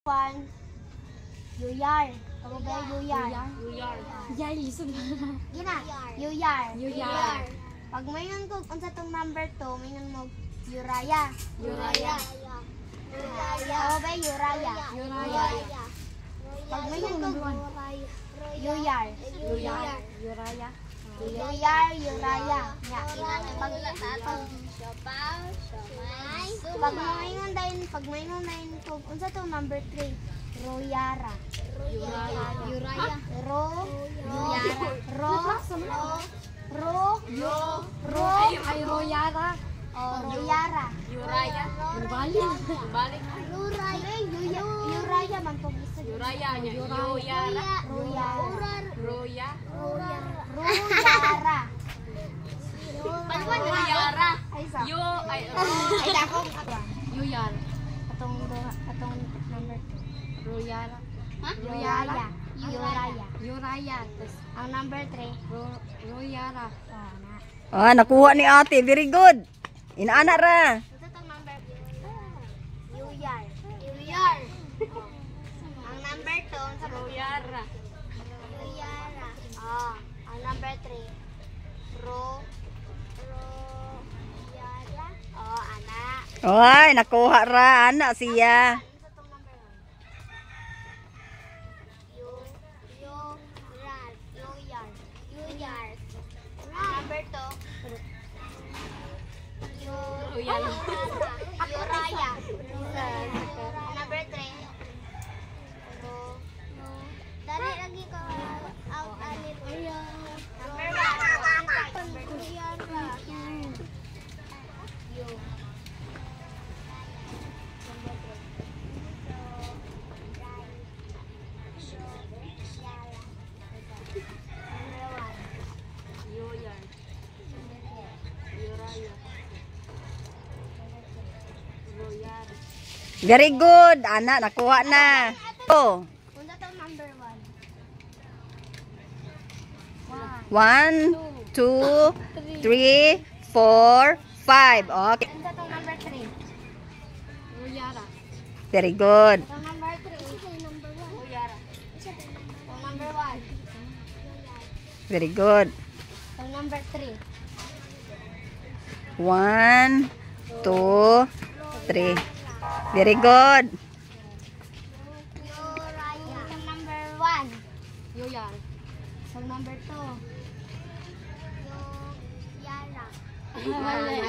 One, Yuyar. Kamu ba Yuyar? Yuyar, lisod na. Gina, Yuyar. Yuyar. Pag mayroon ko, unsa tong number 2, mayroon mo Yuraya. Yuraya. Kamu ba Yuraya? Yuraya. Pag mayroon ko, Yuyar. Yuyar. Yuraya. Yuyar, Yuraya. Pag mayroon din ko, unsa tong number 3, Royara. Yuraya. Ay, Royara. Royara. Yuraya. Balik. Yuraya man po gusto. Yuraya niya. Yuyara. Royara. Roya. Royara. Yuyara. Ay sa. Yo. Ay. Ay dako. Yuyar. Atong number 2. Royara. Yuraya. Yuraya. Yuraya. Ang number 3. Royara. Nakuha ni ate. Very good. Inaana ra. Ito tong number Yuyar. Yuyar. Ang number 2 sa Royara. Yuyara. Ang number 3. Royara. Anak. Oy, nakuha ra. Ana siya. Ito tong number 1. Yuyar. Number 2. Yuraya. Number 3. Dari lagi ko out alit. Number 1. Very good. Ana, nakuha na. Oh. Punta to number 1. 1, 2, 3, 4, 5. Okay. Punta to number 3. Royara. Very good. To number 3. Number 1. Royara. To number 1. Very good. To number 3. 1, 2, 3. Very good. Yuraya. To number 1. Yuyar. To number 2. Yuyara. Mali.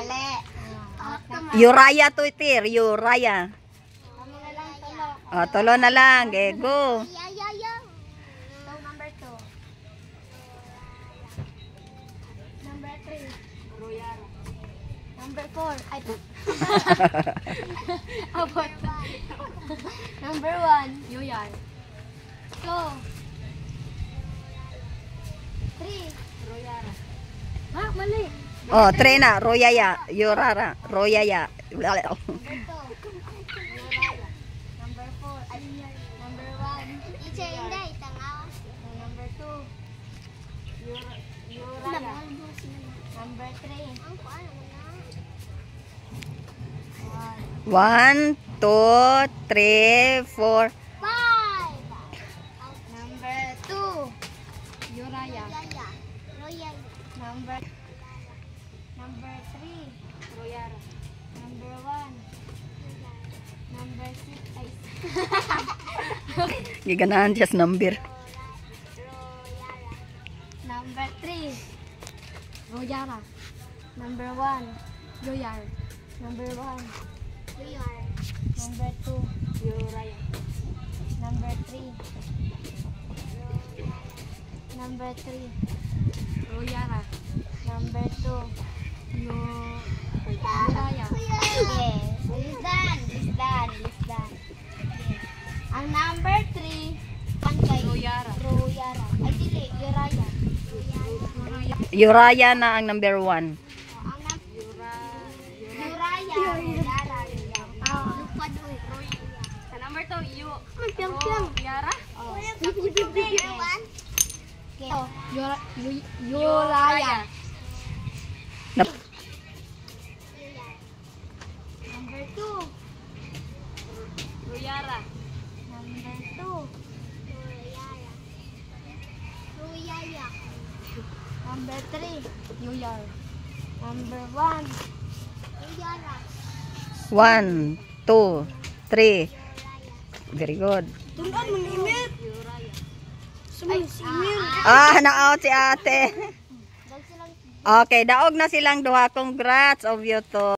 Yuraya to itir. Yuraya. Kamo na lang tulo. Tulo na lang. Okay, go. To number 2. Number 3. Royara. Number 4. Ay, Abot. number 1. Yuyar. 2. 3. Royara. Ha? Mali. Oh, Trena. Royaya. Yurara. Royaya. Number 2. Number 4. Ay, number 1. Iche, hindi. Tangaw. Number 2. Yuraya. Number 3. 1, 2, 3, 4. 5. Number 2. Yuraya. Number 3. Royara. Number 1. Number 6. Ay, Giganahan siya sa number. number 3. Royara. Number 1. Yuyar. Number 1. Number 2. Yuraya. Number 3. Number 3. Royara. Number 2. Yuraya. Yes. It's done. Ang number 3. Ang kay Royara. Royara. Ay, dili. Yuraya. Yuraya na ang number 1. Ang Yuraya. Yuraya. Sa number 2, Yara. Yuraya. Yuraya. Number 2. Royara. Number 2, Ruyaya. Number 3, Yuyar. number 1, Ruyara. 1, 2, 3. Ruyaya. Very good. Tundaan mo ni Emil. Sumunod si Emil. Na-out si ate. Dog silang Okay, daog na silang duha. Congrats of you two.